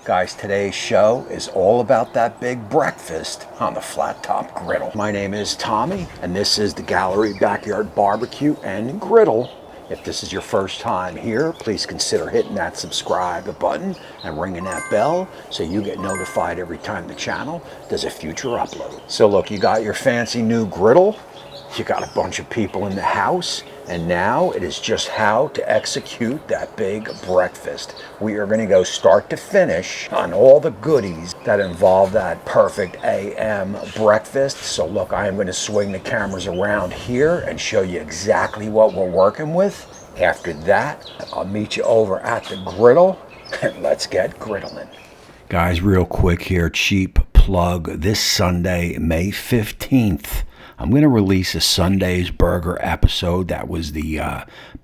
Guys, today's show is all about that big breakfast on the Flat Top Griddle. My name is Tommy, and this is the Gallery Backyard Barbecue and Griddle. If this is your first time here, please consider hitting that subscribe button and ringing that bell so you get notified every time the channel does a future upload. So look, you got your fancy new griddle, you got a bunch of people in the house, and now it is just how to execute that big breakfast. We are going to go start to finish on all the goodies that involve that perfect AM breakfast. So look, I am going to swing the cameras around here and show you exactly what we're working with. After that, I'll meet you over at the griddle, and let's get griddling. Guys, real quick here, cheap plug. This Sunday, May 15th, I'm going to release a Sunday's Burger episode. That was the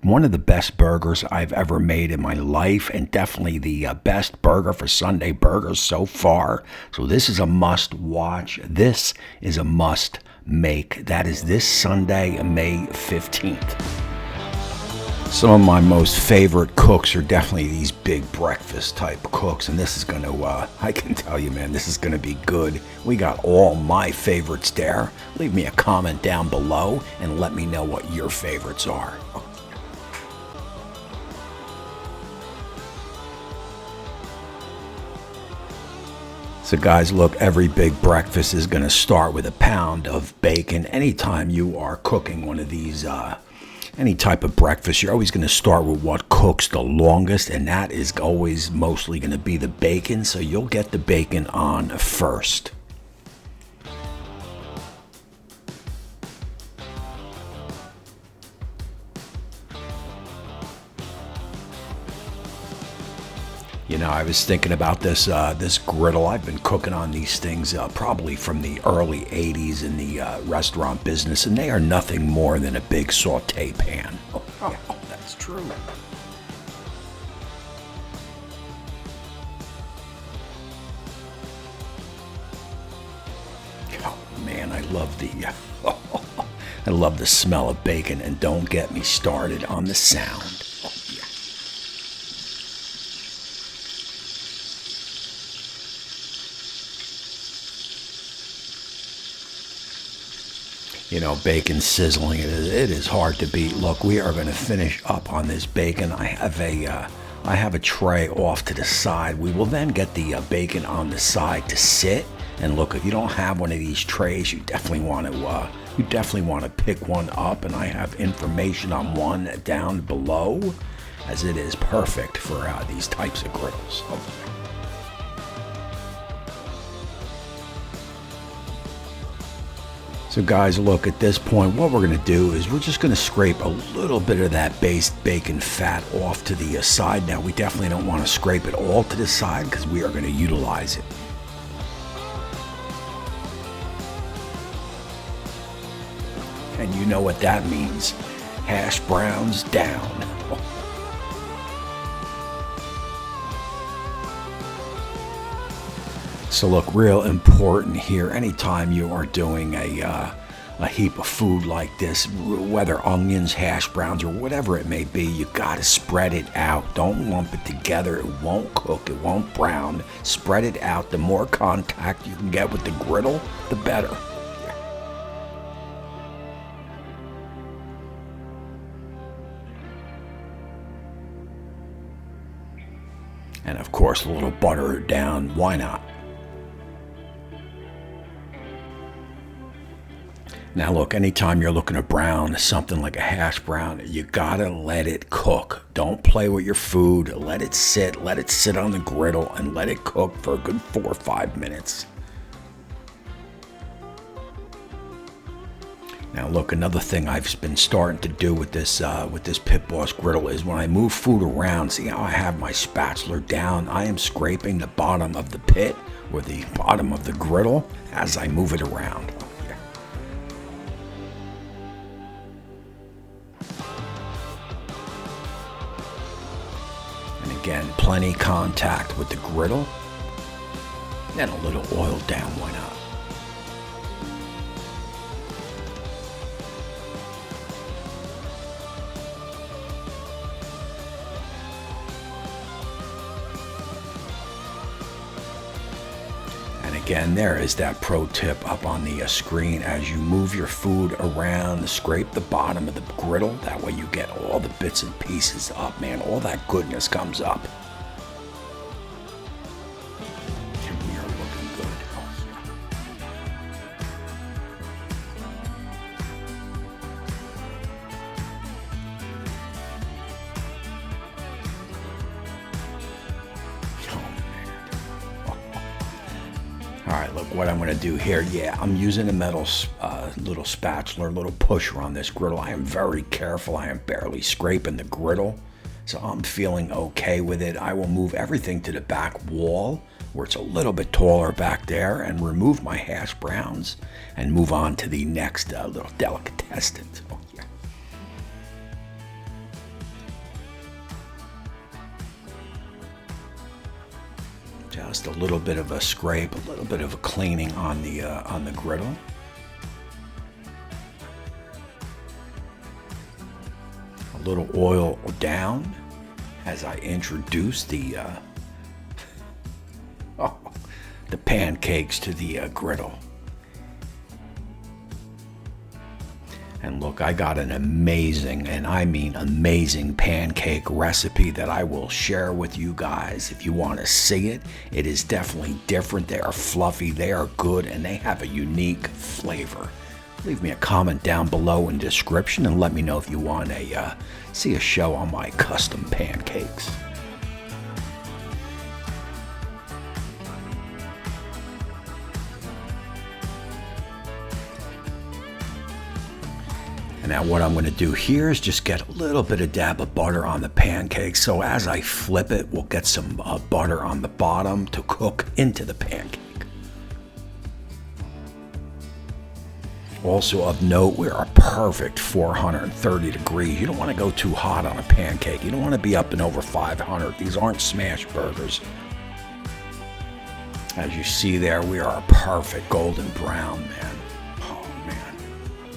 one of the best burgers I've ever made in my life, and definitely the best burger for Sunday burgers so far. So this is a must watch. This is a must make. That is this Sunday, May 15th. Some of my most favorite cooks are definitely these big breakfast type cooks, and this is going to, I can tell you, man, this is going to be good. We got all my favorites there. Leave me a comment down below and let me know what your favorites are. So guys, look, every big breakfast is going to start with a pound of bacon. Anytime you are cooking one of these any type of breakfast, you're always going to start with what cooks the longest, and that is always mostly going to be the bacon. So you'll get the bacon on first. You know, I was thinking about this this griddle. I've been cooking on these things probably from the early 80s in the restaurant business, and they are nothing more than a big saute pan. Oh, that's true. Oh man, I love I love the smell of bacon, and don't get me started on the sound. You know, bacon sizzling, it is hard to beat. Look, we are going to finish up on this bacon. I have a tray off to the side. We will then get the bacon on the side to sit. And look, if you don't have one of these trays, you definitely want to pick one up. And I have information on one down below, as it is perfect for these types of griddles. So guys, look, at this point, what we're going to do is we're just going to scrape a little bit of that bacon fat off to the side. Now, we definitely don't want to scrape it all to the side because we are going to utilize it. And you know what that means. Hash browns down. So look, real important here, anytime you are doing a heap of food like this, whether onions, hash browns, or whatever it may be, you got to spread it out. Don't lump it together. It won't cook. It won't brown. Spread it out. The more contact you can get with the griddle, the better. And of course, a little butter down. Why not? Now look, anytime you're looking to brown something like a hash brown, you gotta let it cook. Don't play with your food. Let it sit on the griddle, and let it cook for a good 4 or 5 minutes. Now look, another thing I've been starting to do with this Pit Boss griddle is when I move food around, see how I have my spatula down? I am scraping the bottom of the pit or the bottom of the griddle as I move it around. Again, plenty contact with the griddle, and a little oil down, why not? again, there is that pro tip up on the screen. As you move your food around, scrape the bottom of the griddle. That way you get all the bits and pieces up, man. All that goodness comes up. And we are looking good. All right, look what I'm going to do here. Yeah, I'm using a metal little spatula, little pusher on this griddle. I am very careful. I am barely scraping the griddle, so I'm feeling okay with it. I will move everything to the back wall where it's a little bit taller back there and remove my hash browns and move on to the next little delicatessen. Oh, yeah. Just a little bit of a scrape, a little bit of a cleaning on the griddle. A little oil down as I introduce the pancakes to the griddle. And look, I got an amazing, and I mean amazing, pancake recipe that I will share with you guys. If you want to see it, it is definitely different. They are fluffy, they are good, and they have a unique flavor. Leave me a comment down below in the description and let me know if you want to see a show on my custom pancakes. And now what I'm going to do here is just get a little bit of dab of butter on the pancake. So as I flip it, we'll get some butter on the bottom to cook into the pancake. Also of note, we are a perfect 430 degrees. You don't want to go too hot on a pancake. You don't want to be up and over 500. These aren't smash burgers. As you see there, we are a perfect golden brown, man. Oh, man.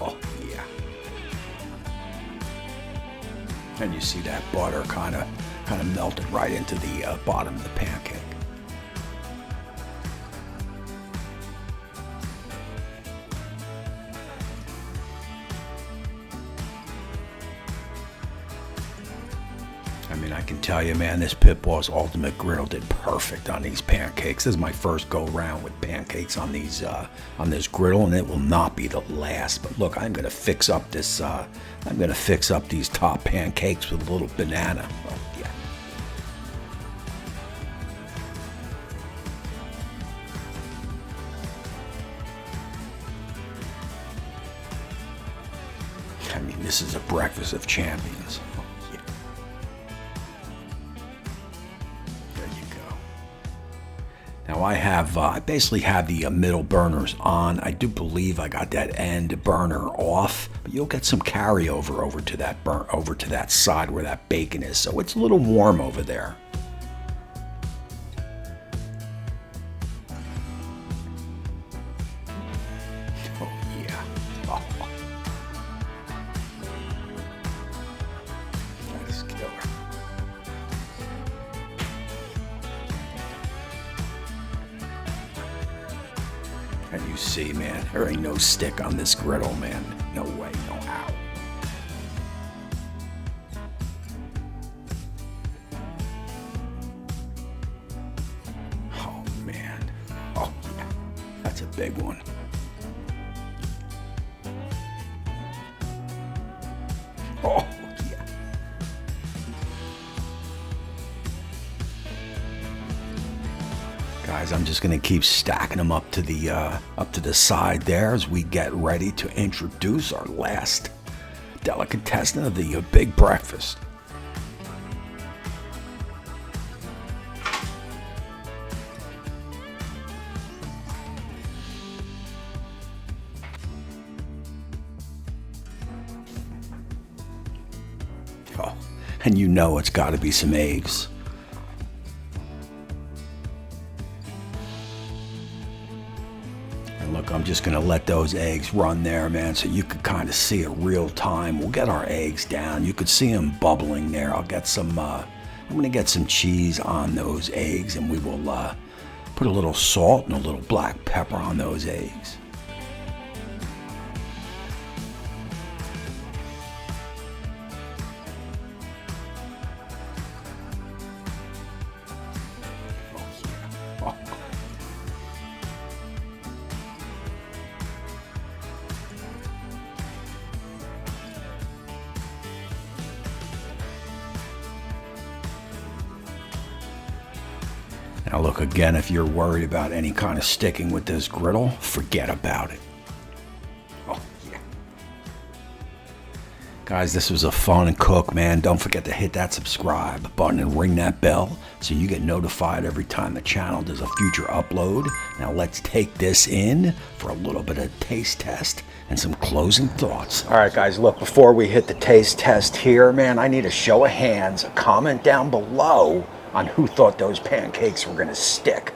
Oh, yeah. And you see that butter kind of melted right into the bottom of the pancake. I mean, I can tell you, man, this Pitbull's Ultimate Griddle did perfect on these pancakes. This is my first go round with pancakes on these on this griddle, and it will not be the last. But look, I'm gonna fix up this. I'm gonna fix up these top pancakes with a little banana. Oh, yeah. I mean, this is a breakfast of champions. Now I basically have the middle burners on. I do believe I got that end burner off, but you'll get some carryover over to that side where that bacon is. So it's a little warm over there. Oh yeah. Oh. That is killer. And you see, man, there ain't no stick on this griddle, man. No way, no how. Oh, man. Oh, yeah. That's a big one. Oh, yeah. Guys, I'm just gonna keep stacking them up to the side there as we get ready to introduce our last delicatessen of the big breakfast. Oh, and you know it's got to be some eggs. Look, I'm just gonna let those eggs run there, man, so you could kind of see it real time. We'll get our eggs down. You could see them bubbling there. I'll get some, I'm gonna get some cheese on those eggs, and we will Put a little salt and a little black pepper on those eggs. Now look, again, if you're worried about any kind of sticking with this griddle, forget about it. Oh, yeah. Guys, this was a fun cook, man. Don't forget to hit that subscribe button and ring that bell so you get notified every time the channel does a future upload. Now let's take this in for a little bit of taste test and some closing thoughts. All right, guys, look, before we hit the taste test here, man, I need a show of hands, a comment down below on who thought those pancakes were gonna stick.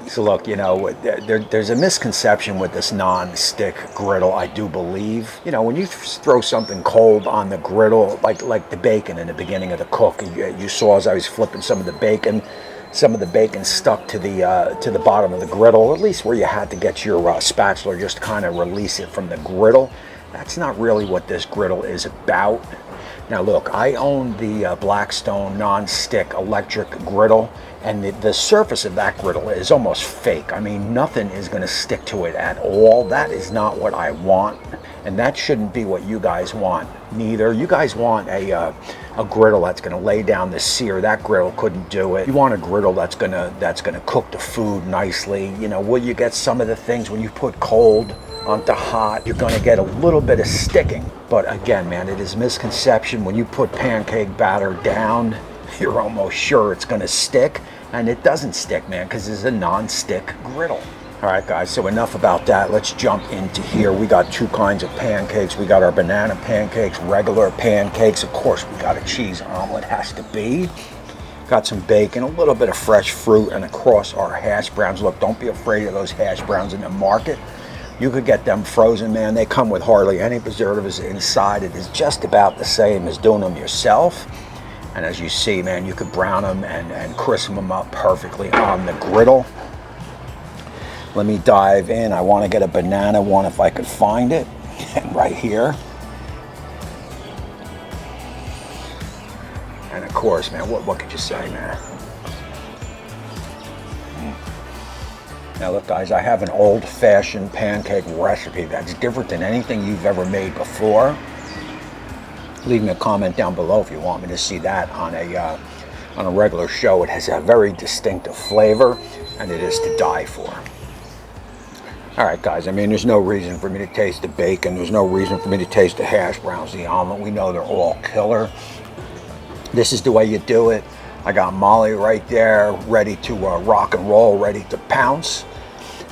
So look, you know, there's a misconception with this non-stick griddle, I do believe. You know, when you throw something cold on the griddle, like the bacon in the beginning of the cook, you saw as I was flipping some of the bacon stuck to the bottom of the griddle, at least where you had to get your spatula just to kind of release it from the griddle. That's not really what this griddle is about. Now look, I own the Blackstone non-stick electric griddle, and the surface of that griddle is almost fake. I mean, nothing is going to stick to it at all. That is not what I want, and that shouldn't be what you guys want neither. You guys want a griddle that's going to lay down the sear. That griddle couldn't do it. You want a griddle that's going to cook the food nicely. You know, will you get some of the things when you put cold onto hot? You're going to get a little bit of sticking. But again, man, it is misconception. When you put pancake batter down, you're almost sure it's going to stick, and it doesn't stick, man, because it's a non-stick griddle. All right, guys, so enough about that. Let's jump into here. We got two kinds of pancakes. We got our banana pancakes, regular pancakes. Of course, we got a cheese omelet, has to be. Got some bacon, a little bit of fresh fruit, and of course our hash browns. Look, don't be afraid of those hash browns in the market. You could get them frozen, man. They come with hardly any preservatives inside. It is just about the same as doing them yourself. And as you see, man, you could brown them and crisp them up perfectly on the griddle. Let me dive in. I want to get a banana one if I could find it. And right here. And of course, man, what could you say, man? Now look, guys, I have an old-fashioned pancake recipe that's different than anything you've ever made before. Leave me a comment down below if you want me to see that on a regular show. It has a very distinctive flavor, and it is to die for. All right, guys, I mean, there's no reason for me to taste the bacon. There's no reason for me to taste the hash browns, the omelet. We know they're all killer. This is the way you do it. I got Molly right there, ready to rock and roll, ready to pounce.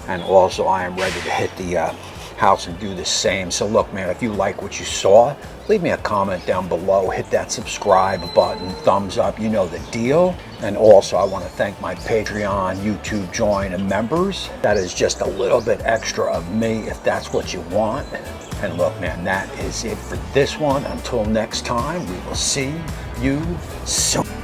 And also, I am ready to hit the house and do the same. So look, man, if you like what you saw, leave me a comment down below. Hit that subscribe button, thumbs up, you know the deal. And also, I want to thank my Patreon, YouTube join, and members. That is just a little bit extra of me if that's what you want. And look, man, that is it for this one. Until next time, we will see you soon.